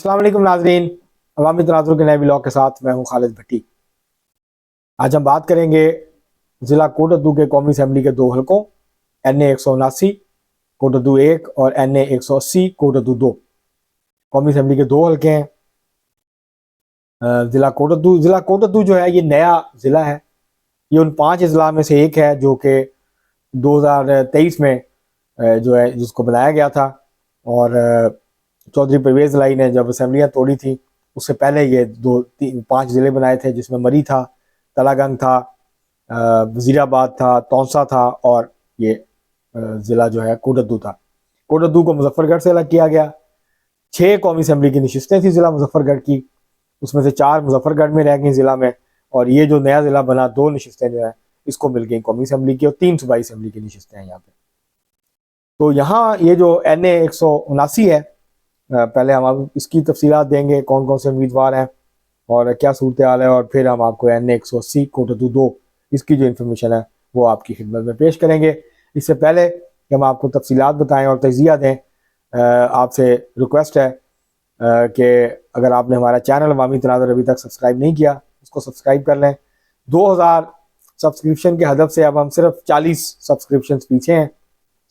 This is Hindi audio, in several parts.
अस्सलाम वालेकुम नाज़रीन, अवामी तनाज़ुर के नए ब्लॉग के साथ मैं हूं खालिद भट्टी। आज हम बात करेंगे ज़िला कोटद्दू के कौमी असम्बली के दो हलकों NA 179 कोटद्दू 1 और NA 180 कोटद्दू 2। कौमी असम्बली के दो हलके हैं। ज़िला कोटद्दू जो है ये नया ज़िला है। ये उन 5 अजला में से एक है जो कि 2023 में जो है जिसको बनाया गया था। और चौधरी परवेज़ लाई ने जब असम्बलियाँ तोड़ी थी उससे पहले ये 5 ज़िले बनाए थे, जिसमें मरी था, तलागंग था, वज़ीराबाद था, तौंसा था और ये ज़िला जो है कोटद्दू था। कोटद्दू को मुजफ्फरगढ़ से अलग किया गया। 6 कौमी असम्बली की नशिस्तें थी ज़िला मुजफ्फरगढ़ की, उसमें से 4 मुजफ्फरगढ़ में रह गई ज़िला में, और ये जो नया ज़िला बना 2 नशिस्तें जो है इसको मिल गई कौमी असम्बली की, और 3 सूबाई असम्बली की नशिस्तें हैं यहाँ पे। तो यहाँ ये जो NA 179 है, पहले हम आप इसकी तफसीलात देंगे, कौन कौन से उम्मीदवार हैं और क्या सूरत हाल है, और फिर हम आपको NA 180 कोटद्दू 2 इसकी जो इन्फॉर्मेशन है वो आपकी खिदमत में पेश करेंगे। इससे पहले कि हम आपको तफसीलात बताएं और तजिया दें, आपसे रिक्वेस्ट है कि अगर आपने हमारा चैनल अवामी तनाज़ुर अभी तक सब्सक्राइब नहीं किया उसको सब्सक्राइब कर लें। 2000 सब्सक्रिप्शन के हदफ से अब हम सिर्फ 40 सब्सक्रिप्शन पीछे हैं।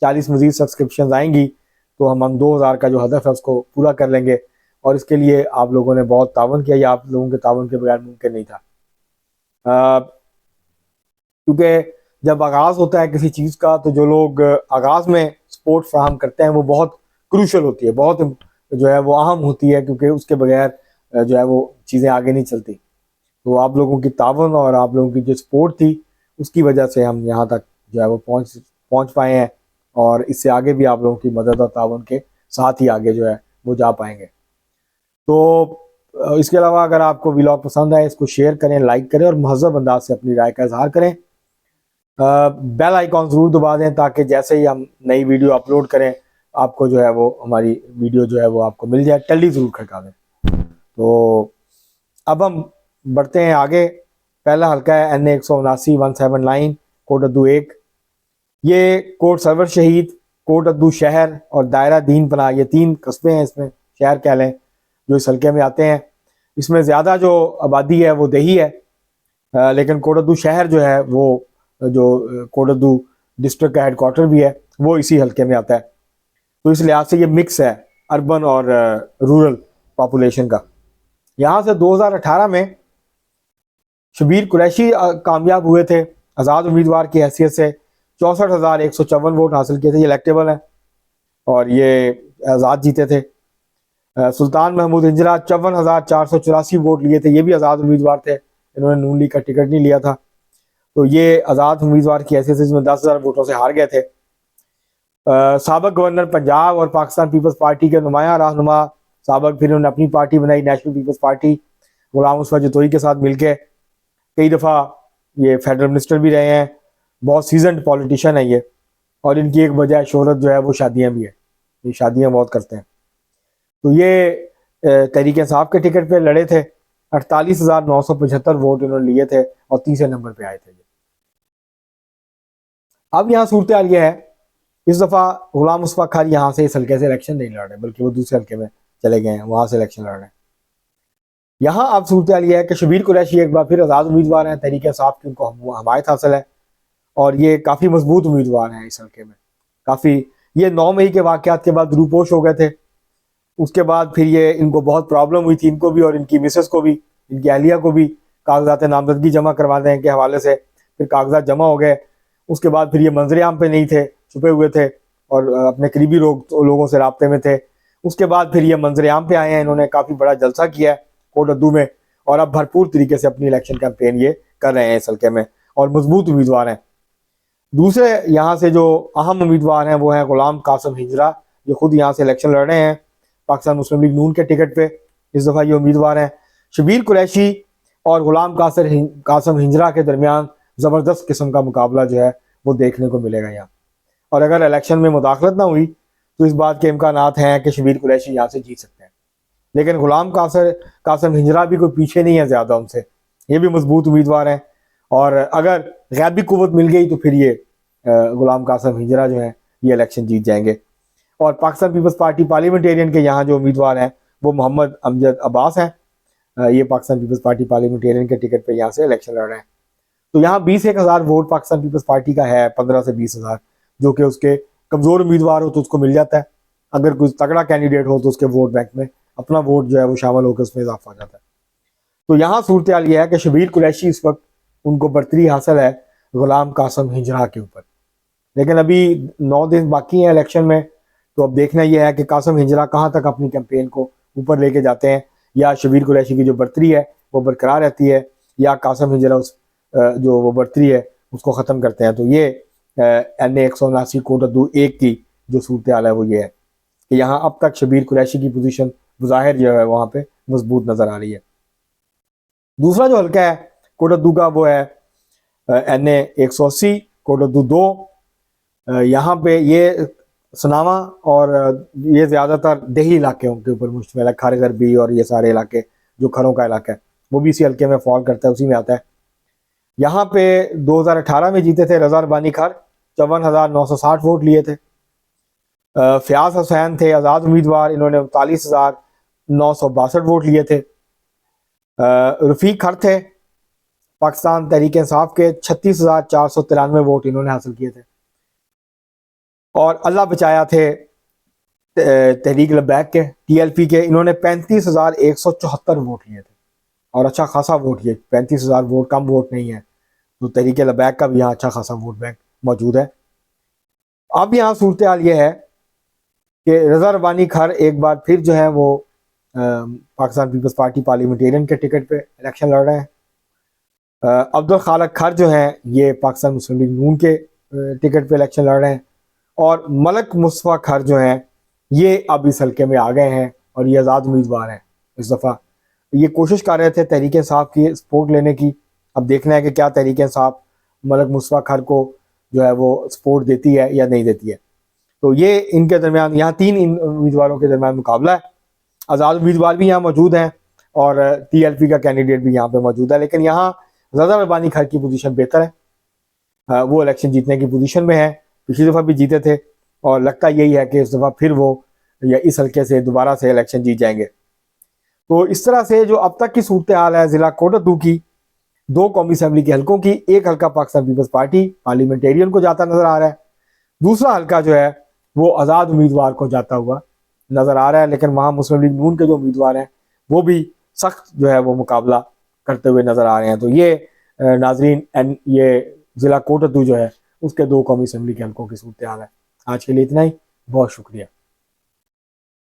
40 मज़ीद सब्सक्रिप्शन आएंगी तो हम 2000 का जो हदफ है उसको पूरा कर लेंगे, और इसके लिए आप लोगों ने बहुत तावन किया। ये आप लोगों के तावन के बगैर मुमकिन नहीं था, क्योंकि जब आगाज़ होता है किसी चीज़ का तो जो लोग आगाज़ में सपोर्ट फ्राहम करते हैं वो बहुत क्रूशल होती है, बहुत जो है वो अहम होती है, क्योंकि उसके बगैर जो है वो चीज़ें आगे नहीं चलती। तो आप लोगों की तावन और आप लोगों की जो सपोर्ट थी उसकी वजह से हम यहाँ तक जो है वो पहुँच पाए हैं, और इससे आगे भी आप लोगों की मदद और तावन के साथ ही आगे जो है वो जा पाएंगे। तो इसके अलावा अगर आपको व्लॉग पसंद आए इसको शेयर करें, लाइक करें और महज़ब अंदाज से अपनी राय का इजहार करें। बेल आइकॉन ज़रूर दबा दें ताकि जैसे ही हम नई वीडियो अपलोड करें आपको जो है वो हमारी वीडियो जो है वो आपको मिल जाए। टल्ली ज़रूर खड़का दें। तो अब हम बढ़ते हैं आगे। पहला हल्का है NA 179 179 कोटद्दू 1। ये कोट सरवर शहीद, कोटद्दू शहर और दायरा दीन पनाह, ये 3 कस्बे हैं, इसमें शहर कह लें, जो इस हल्के में आते हैं। इसमें ज़्यादा जो आबादी है वो देही है, लेकिन कोटद्दू शहर जो है वो जो कोटद्दू डिस्ट्रिक्ट का हेडक्वार्टर भी है वो इसी हल्के में आता है। तो इस लिहाज से ये मिक्स है अर्बन और रूरल पॉपुलेशन का। यहाँ से 2018 में शबीर कुरैशी कामयाब हुए थे आज़ाद उम्मीदवार की हैसियत से। 64,154 वोट हासिल किए थे, ये इलेक्टेबल हैं और ये आज़ाद जीते थे। सुल्तान महमूद हिजरा 54,484 वोट लिए थे, ये भी आज़ाद उम्मीदवार थे, इन्होंने नून लीग का टिकट नहीं लिया था। तो ये आज़ाद उम्मीदवार की हैसियत से इसमें 10,000 वोटों से हार गए थे। साबिक गवर्नर पंजाब और पाकिस्तान पीपल्स पार्टी के नुमाया रहनुमा साबिक, फिर उन्होंने अपनी पार्टी बनाई national peoples party, Ghulam Mustafa Jatoi के साथ मिलकर। कई दफ़ा ये फेडरल मिनिस्टर भी रहे हैं, बहुत सीजनड पॉलिटिशियन है ये, और इनकी एक वजह शोहरत जो है वो शादियाँ भी है, ये शादियाँ बहुत करते हैं। तो ये तहरीक इंसाफ के टिकट पे लड़े थे, 48,975 वोट इन्होंने लिए थे और तीसरे नंबर पे आए थे। अब यहाँ सूरत हाल ये है, इस दफ़ा गुलाम मुस्तफा खाली यहाँ से इस हल्के से इलेक्शन नहीं लड़ रहे, बल्कि वो दूसरे हल्के में चले गए हैं, वहाँ से इलेक्शन लड़ रहे हैं। यहाँ अब सूरत हाल ये है कि शबीर कुरैशी एक बार फिर आज़ाद उम्मीदवार हैं, तहरीक इंसाफ की उनको हमायत हासिल है, और ये काफ़ी मजबूत उम्मीदवार हैं इस हल्के में। काफ़ी ये 9 मई के वाक़यात के बाद रूपोश हो गए थे। उसके बाद फिर ये इनको बहुत प्रॉब्लम हुई थी, इनको भी और इनकी मिसेस को भी, इनकी अहलिया को भी, कागजात नामजदगी जमा करवाने के हवाले से। फिर कागजात जमा हो गए, उसके बाद फिर ये मंजर आम पे नहीं थे, छुपे हुए थे और अपने करीबी लोगों से रबते में थे। उसके बाद फिर ये मंजर आम पे आए हैं, इन्होंने काफ़ी बड़ा जलसा किया है कोटद्दू में, और अब भरपूर तरीके से अपनी इलेक्शन कैंपेन ये कर रहे हैं इस हल्के में, और मजबूत उम्मीदवार हैं। दूसरे यहाँ से जो अहम उम्मीदवार हैं वो हैं गुलाम कासिम हिजरा, जो खुद यहाँ से इलेक्शन लड़ रहे हैं पाकिस्तान मुस्लिम लीग नून के टिकट पे। इस दफ़ा ये उम्मीदवार हैं। शबीर कुरैशी और गुलाम कासिम हिजरा के दरमियान ज़बरदस्त किस्म का मुकाबला जो है वो देखने को मिलेगा यहाँ, और अगर इलेक्शन में मुदाखलत ना हुई तो इस बात के इम्कानात हैं कि शबीर कुरैशी यहाँ से जीत सकते हैं। लेकिन गुलाम कासिम हिजरा भी कोई पीछे नहीं है ज़्यादा उनसे, ये भी मजबूत उम्मीदवार हैं, और अगर गैबी कुव्वत मिल गई तो फिर ये गुलाम कासिम हिजरा जो है ये इलेक्शन जीत जाएंगे। और पाकिस्तान पीपल्स पार्टी पार्लियामेंटेरियन के यहाँ जो उम्मीदवार हैं वो मोहम्मद अमजद अब्बास हैं। ये पाकिस्तान पीपल्स पार्टी पार्लियामेंटेरियन के टिकट पे यहाँ से इलेक्शन लड़ रहे हैं। तो यहाँ 20-1 हज़ार वोट पाकिस्तान पीपल्स पार्टी का है, 15 से 20 हज़ार, जो कि उसके कमज़ोर उम्मीदवार हो तो उसको मिल जाता है, अगर कोई तगड़ा कैंडिडेट हो तो उसके वोट बैंक में अपना वोट जो है वो शामिल होकर उसमें इजाफा हो जाता है। तो यहाँ सूरत हाल ये है कि शबीर कुरैशी इस वक्त उनको बरतरी हासिल है गुलाम कासिम हिजरा के ऊपर, लेकिन अभी 9 दिन बाकी हैं इलेक्शन में। तो अब देखना यह है कि कासिम हिजरा कहाँ तक अपनी कैंपेन को ऊपर लेके जाते हैं, या शबीर कुरैशी की जो बरतरी है वो बरकरार रहती है, या कासिम हिजरा उस जो वो बरतरी है उसको ख़त्म करते हैं। तो ये NA 179 कोड अद्दू 1 की जो सूरत हाल है वो ये है कि यहाँ अब तक शबीर कुरैशी की पोजीशन ज़ाहिर जो है वहाँ पे मजबूत नज़र आ रही है। दूसरा जो हल्का है कोट अद्दू का वो है NA 180 कोट अद्दू 2। यहाँ पे ये सनावा और ये ज़्यादातर देही इलाके के ऊपर मुश्तमिल है, खारे गरबी और ये सारे इलाके जो खरों का इलाका है वो भी इसी हल्के में फॉल करता है, उसी में आता है। यहाँ पे 2018 में जीते थे रज़ा रब्बानी खार, 54,960 वोट लिए थे। फ़याज़ हुसैन थे आज़ाद उम्मीदवार, इन्होंने 39,962 वोट लिए थे। रफ़ीक खर थे पाकिस्तान तहरीक इंसाफ के, 36,493 वोट इन्होंने हासिल किए थे। और अल्लाह बचाया थे तहरीक लबैक के TLP के, इन्होंने 35,174 वोट लिए थे और अच्छा खासा वोट लिए, 35,000 वोट कम वोट नहीं है। तो तहरीक लबैक का भी यहाँ अच्छा खासा वोट बैंक मौजूद है। अब यहाँ सूरत हाल ये है कि रज़ा रब्बानी खर एक बार फिर जो है वो पाकिस्तान पीपल्स पार्टी पार्लियामेंटेरियन के टिकट पे इलेक्शन लड़ रहे हैं। अब्दुल खालिक खर जो हैं ये पाकिस्तान मुस्लिम लीग नून के टिकट पे इलेक्शन लड़ रहे हैं। और मलक मुस्तफ़ा खर जो हैं ये अब इस हल्के में आ गए हैं और ये आज़ाद उम्मीदवार हैं। इस दफ़ा ये कोशिश कर रहे थे तहरीक इंसाफ की सपोर्ट लेने की, अब देखना है कि क्या तहरीक इंसाफ मलक मुस्तफ़ा खर को जो है वो सपोर्ट देती है या नहीं देती है। तो ये इनके दरमियान यहाँ 3 उम्मीदवारों के दरमियान मुकाबला है। आज़ाद उम्मीदवार भी यहाँ मौजूद हैं और TLP का कैंडिडेट भी यहाँ पे मौजूद है, लेकिन यहाँ रज़ा रब्बानी खर की पोजीशन बेहतर है। वो इलेक्शन जीतने की पोजीशन में है, पिछली दफ़ा भी जीते थे और लगता यही है कि इस दफ़ा फिर वो या इस हल्के से दोबारा से इलेक्शन जीत जाएंगे। तो इस तरह से जो अब तक की सूरत हाल है ज़िला कोट अद्दू की, 2 कौमी असम्बली के हल्कों की, एक हल्का पाकिस्तान पीपल्स पार्टी पार्लियामेंटेरियन को जाता नज़र आ रहा है, दूसरा हल्का जो है वो आज़ाद उम्मीदवार को जाता हुआ नज़र आ रहा है। लेकिन वहाँ मुस्लिम लीग नून के जो उम्मीदवार हैं वो भी सख्त जो है वो मुकाबला करते हुए नज़र आ रहे हैं। तो ये नाजरीन ये ज़िला कोट अद्दू जो है उसके 2 कौमी असम्बली के हल्कों की सूरत हाल है। आज के लिए इतना ही, बहुत शुक्रिया।